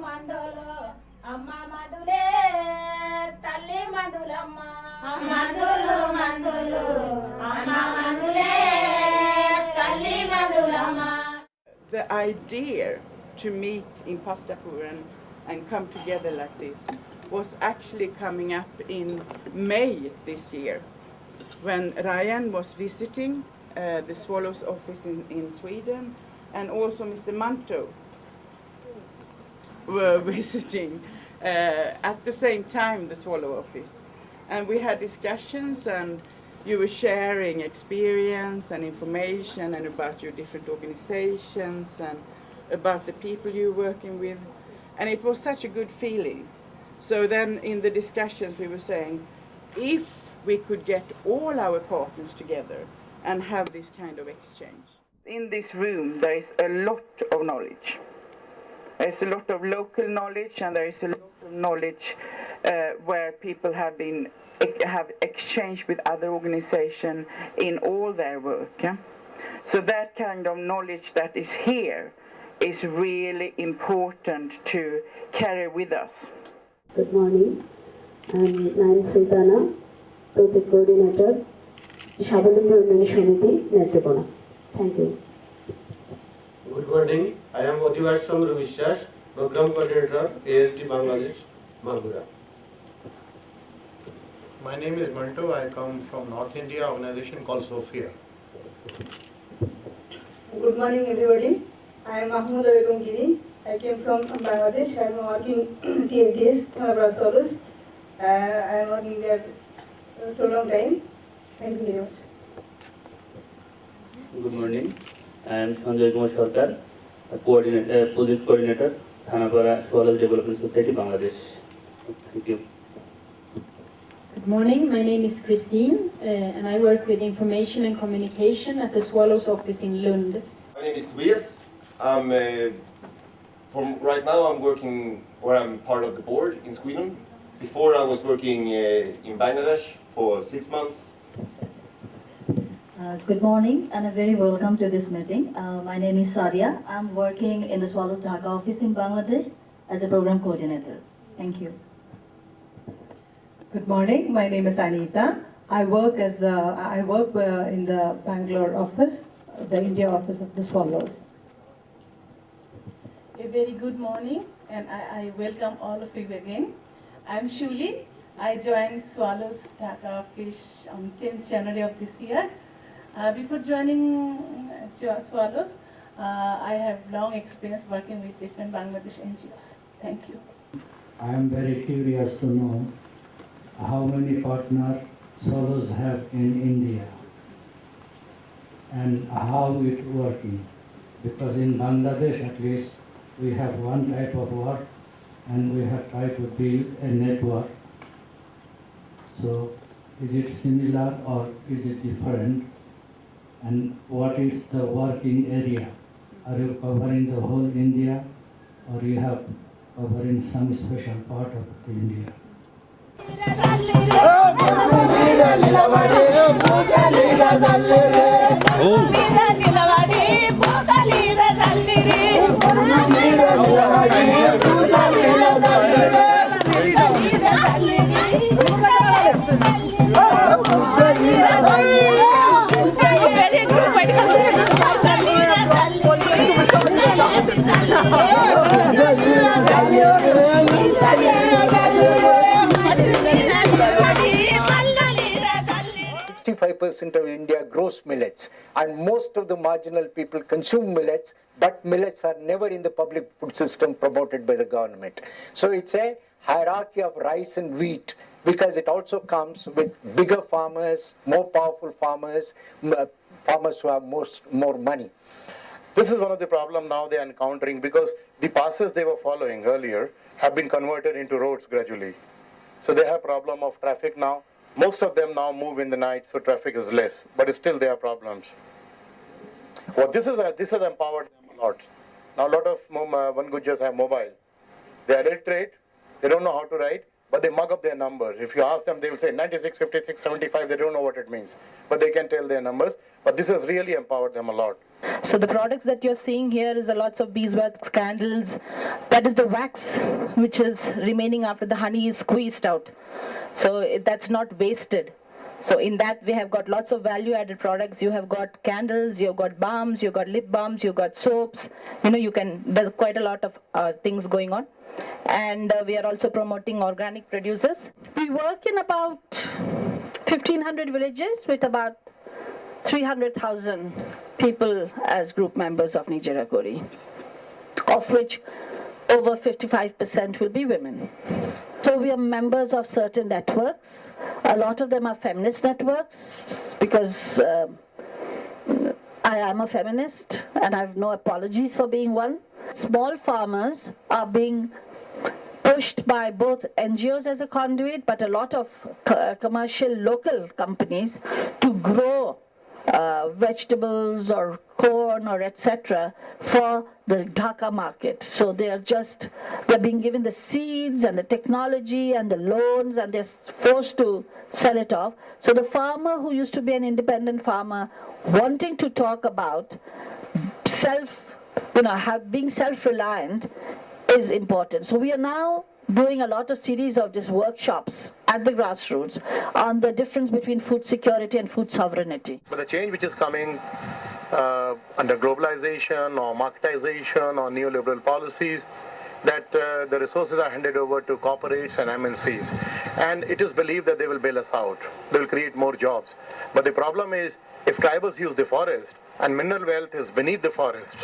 మందులు అమ్మ మందులే తల్లి మందులమ్మ మందులు మందులు అమ్మ మందులే తల్లి మందులమ్మ. The idea to meet in Pastapur and come together like this was actually coming up in May this year when Ryan was visiting the Swallows office in Sweden, and also Mr. Manto were visiting at the same time the Swallow office. And we had discussions, and you were sharing experience and information and about your different organizations and about the people you're working with. And it was such a good feeling. So then in the discussions we were saying, if we could get all our partners together and have this kind of exchange. In this room there is a lot of knowledge. There's a lot of local knowledge, and there is a lot of knowledge where people have exchanged with other organizations in all their work. Yeah? So that kind of knowledge that is here is really important to carry with us. Good morning. I'm Sitana, Project Coordinator, Svalorna Community Network. Thank you. Good morning. I am Motivash Chandra Vishwas, Program Coordinator, ASD Bangladesh, Maghura. My name is Manto. I come from North India, organization called Sophia. Good morning, everybody. I am Mahmoud Giri. I came from Bangladesh. I am working TSDS, Svalornas. I am working there so long time. Thank you very much. Good morning. I am Sanjay Kumar Sarkar, Project Coordinator, Thanapara Swallows Development Society, Bangladesh. Thank you. Good morning. My name is Christine, and I work with information and communication at the Swallows office in Lund. My name is Tobias. Right now I'm working, or I'm part of the board in Sweden. Before I was working in Bangladesh for 6 months. Good morning and a very welcome to this meeting. My name is Sadia. I'm working in the Swallows Dhaka office in Bangladesh as a program coordinator. Thank you. Good morning. My name is Anita. I work in the Bangalore office, the India office of the Swallows. A very good morning, and I welcome all of you again. I'm Shuli. I joined Swallows Dhaka office on 10th January of this year. Before joining Swallows, I have long experience working with different Bangladesh NGOs. Thank you. I am very curious to know how many partners Swallows have in India and how it working. Because in Bangladesh at least we have one type of work and we have tried to build a network. So is it similar or is it different? And what is the working area? Are you covering the whole India or you have covering some special part of the India? % of India grows millets, and most of the marginal people consume millets, but millets are never in the public food system promoted by the government. So it's a hierarchy of rice and wheat, because it also comes with bigger farmers, more powerful farmers, farmers who have more money. This is one of the problems now they are encountering, because the passes they were following earlier have been converted into roads gradually. So they have problem of traffic now. Most of them now move in the night, so traffic is less, but still there are problems. Well, this has empowered them a lot. Now a lot of One Gujars have mobile. They are illiterate, they don't know how to write, but they mug up their numbers. If you ask them, they will say 96, 56, 75, they don't know what it means, but they can tell their numbers. But this has really empowered them a lot. So the products that you're seeing here is a lots of beeswax candles. That is the wax which is remaining after the honey is squeezed out. So that's not wasted. So in that we have got lots of value-added products. You have got candles, you've got balms, you've got lip balms, you've got soaps. There's quite a lot of things going on. And we are also promoting organic producers. We work in about 1,500 villages with about 300,000 people as group members of Nijera Gori, of which over 55% will be women. So we are members of certain networks. A lot of them are feminist networks because I am a feminist and I have no apologies for being one. Small farmers are being pushed by both NGOs as a conduit, but a lot of commercial local companies to grow vegetables or corn or etc. for the Dhaka market. So they're being given the seeds and the technology and the loans, and they're forced to sell it off. So the farmer who used to be an independent farmer wanting to talk about being self-reliant is important. So we are now doing a lot of series of these workshops at the grassroots on the difference between food security and food sovereignty. But the change which is coming under globalization or marketization or neoliberal policies, that the resources are handed over to corporates and MNCs. And it is believed that they will bail us out. They will create more jobs. But the problem is, if tribals use the forest, and mineral wealth is beneath the forest,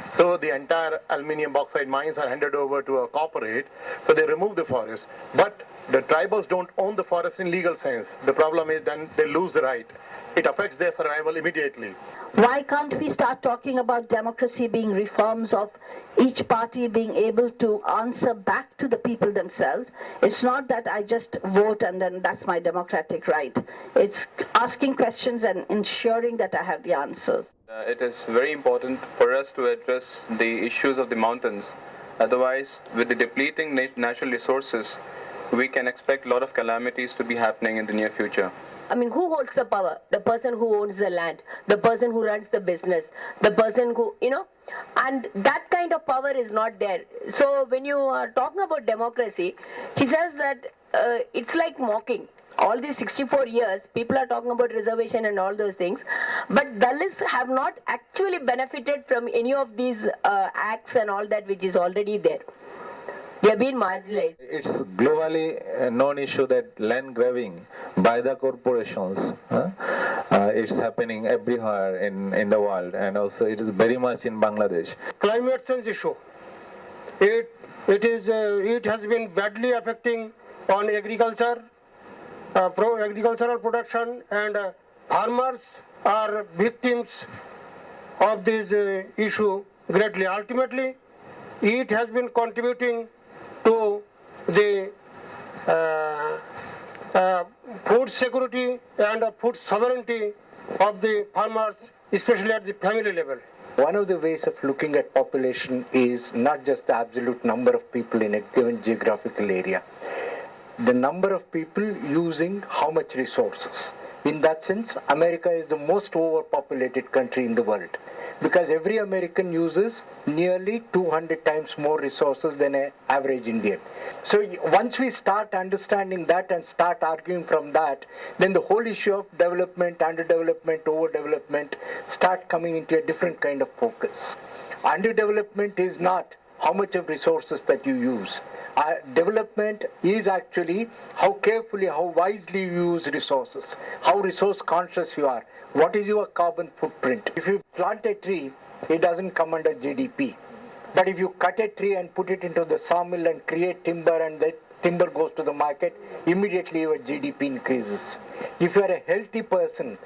so the entire aluminium bauxite mines are handed over to a corporate, so they remove the forest. But the tribals don't own the forest in legal sense. The problem is then they lose the right. It affects their survival immediately. Why can't we start talking about democracy being reforms of each party being able to answer back to the people themselves? It's not that I just vote and then that's my democratic right. It's asking questions and ensuring that I have the answers. It is very important for us to address the issues of the mountains. Otherwise, with the depleting natural resources, we can expect a lot of calamities to be happening in the near future. I mean, who holds the power? The person who owns the land, the person who runs the business, the person who, and that kind of power is not there. So when you are talking about democracy, he says that it's like mocking. All these 64 years, people are talking about reservation and all those things, but Dalits have not actually benefited from any of these acts and all that which is already there. They have been marginalized. It's globally a known issue that land grabbing by the corporations it's happening everywhere in the world, and also it is very much in Bangladesh. Climate change issue. It has been badly affecting on agriculture, agricultural production, and farmers are victims of this issue greatly. Ultimately, it has been contributing to the food security and food sovereignty of the farmers, especially at the family level. One of the ways of looking at population is not just the absolute number of people in a given geographical area. The number of people using how much resources. In that sense, America is the most overpopulated country in the world, because every American uses nearly 200 times more resources than an average Indian. So once we start understanding that and start arguing from that, then the whole issue of development, underdevelopment, overdevelopment start coming into a different kind of focus. Underdevelopment is not how much of resources that you use. Development is actually how carefully, how wisely you use resources, how resource conscious you are. What is your carbon footprint? If you plant a tree, it doesn't come under GDP. But if you cut a tree and put it into the sawmill and create timber, and that timber goes to the market, immediately your GDP increases. If you are a healthy person,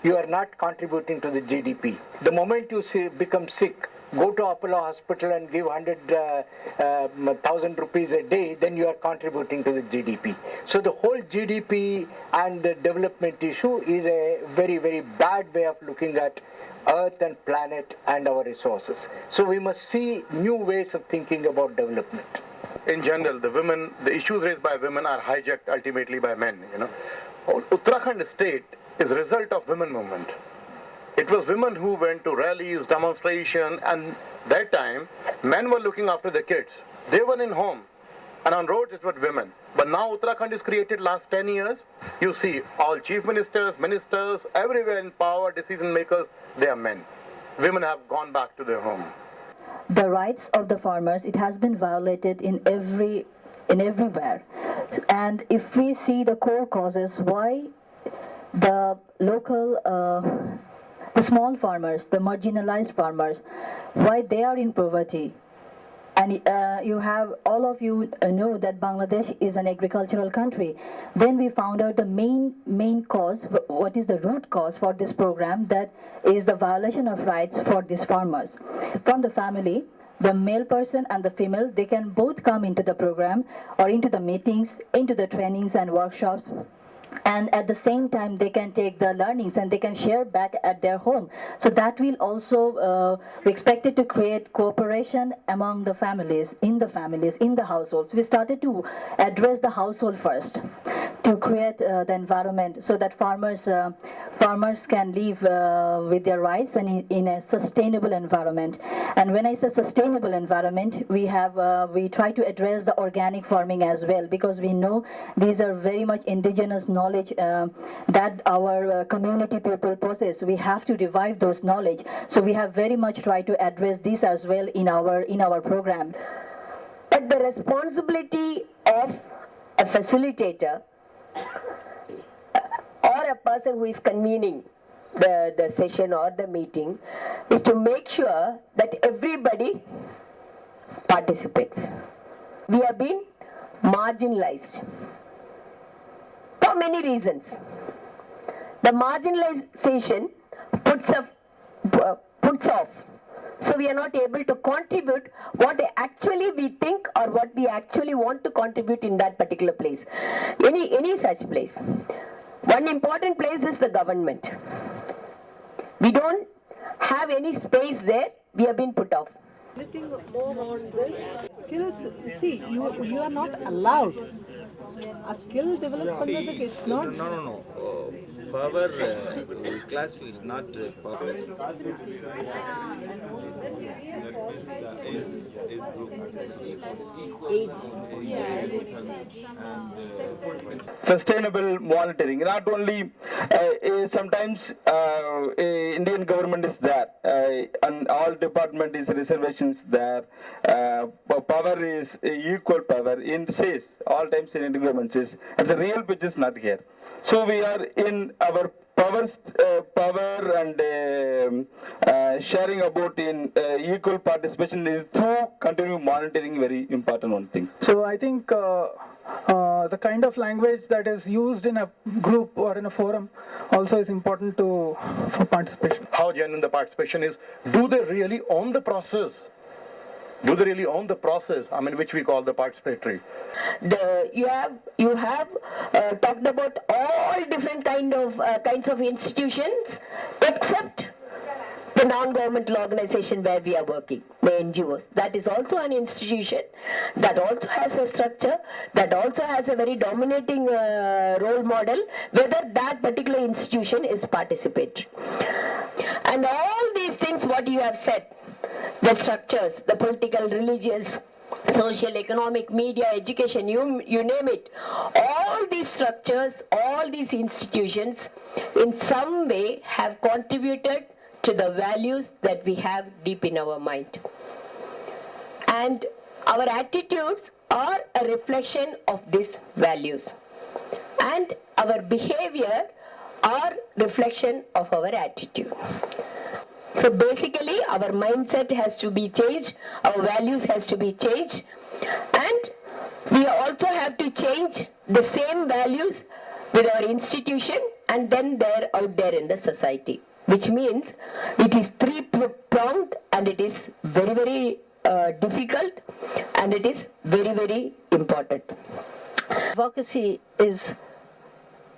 you are not contributing to the GDP. The moment you become sick, go to Apollo Hospital and give 100,000 rupees a day, then you are contributing to the GDP. So the whole GDP and the development issue is a very, very bad way of looking at Earth and planet and our resources. So we must see new ways of thinking about development. in general, the issues raised by women are hijacked ultimately by men, Uttarakhand state is a result of women movement. It was women who went to rallies, demonstration, and that time, men were looking after the kids. They were in home, and on roads it was women. But now Uttarakhand is created last 10 years. You see, all chief ministers, everywhere in power, decision makers, they are men. Women have gone back to their home. The rights of the farmers, it has been violated in everywhere. And if we see the core causes why the local, the small farmers, the marginalized farmers, why they are in poverty. And all of you know that Bangladesh is an agricultural country. Then we found out the main cause, what is the root cause for this program, that is the violation of rights for these farmers. From the family, the male person and the female, they can both come into the program or into the meetings, into the trainings and workshops. And at the same time, they can take the learnings and they can share back at their home. So that will also, we expected to create cooperation among the families, in the households. We started to address the household first to create the environment so that farmers can live with their rights and in a sustainable environment. And when I say sustainable environment, we try to address the organic farming as well, because we know these are very much indigenous knowledge that our community people possess. We have to revive those knowledge. So we have very much tried to address this as well in our program. But the responsibility of a facilitator or a person who is convening the session or the meeting is to make sure that everybody participates. We have been marginalized for many reasons. The marginalization puts off. So we are not able to contribute what actually we think or what we actually want to contribute in that particular place. Any such place. One important place is the government. We don't have any space there. We have been put off. Anything more on this? Skills, see, you are not allowed. A skill development, it's not. No. Power class is not power. Sustainable monitoring. Not only sometimes Indian government is there, and all department is reservations there. Power is equal power. In says all times in Indian government says, and the real pitch is not here. So we are in our power and sharing about in equal participation is through continue monitoring, very important one thing. So I think the kind of language that is used in a group or in a forum also is important for participation. How genuine the participation is. Do they really own the process? Do they really own the process, which we call the participatory? You have talked about all different kinds of institutions, except the non-governmental organization where we are working, the NGOs. That is also an institution, that also has a structure, that also has a very dominating role model, whether that particular institution is participatory. And all these things what you have said, the structures, the political, religious, social, economic, media, education, you name it, all these structures, all these institutions in some way have contributed to the values that we have deep in our mind. And our attitudes are a reflection of these values. And our behavior are reflection of our attitude. So basically our mindset has to be changed, our values has to be changed, and we also have to change the same values with our institution and then they're out there in the society. Which means it is three-pronged and it is very, very difficult and it is very, very important. Advocacy is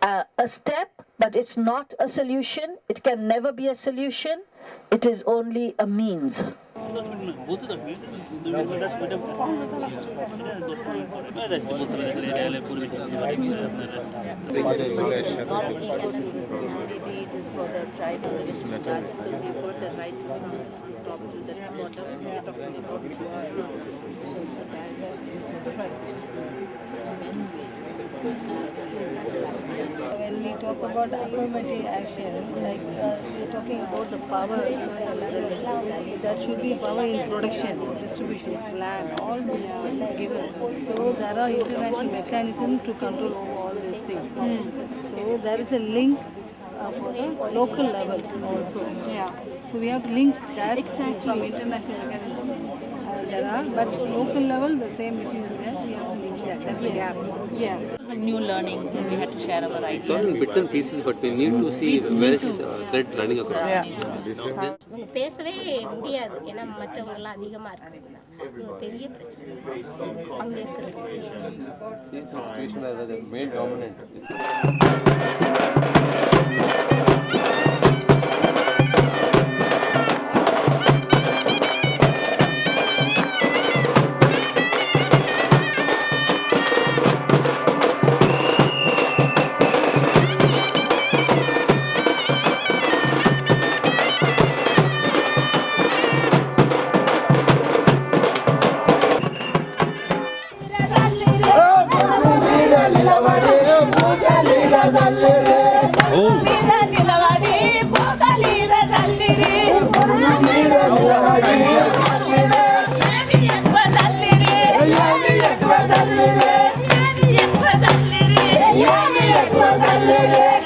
a step, but it's not a solution. It can never be a solution. It is only a means. When we talk about affirmative action, like we're talking about the power, that should be power in production, distribution, plan, all these things given. So there are international mechanisms to control over all these things. So there is a link for the local level also. So we have to link that from international mechanism. There are, but local level the same issue is there. We have to link that. That's a gap. It was a new learning. We had to share our ideas. It's all in bits and pieces, but we need to see where is this thread running across. பேசவே முடியாது ஏன்னா மற்றவர்கள்லாம் அதிகமாக இருக்கிறது பெரிய பிரச்சனை அங்கே Yeah.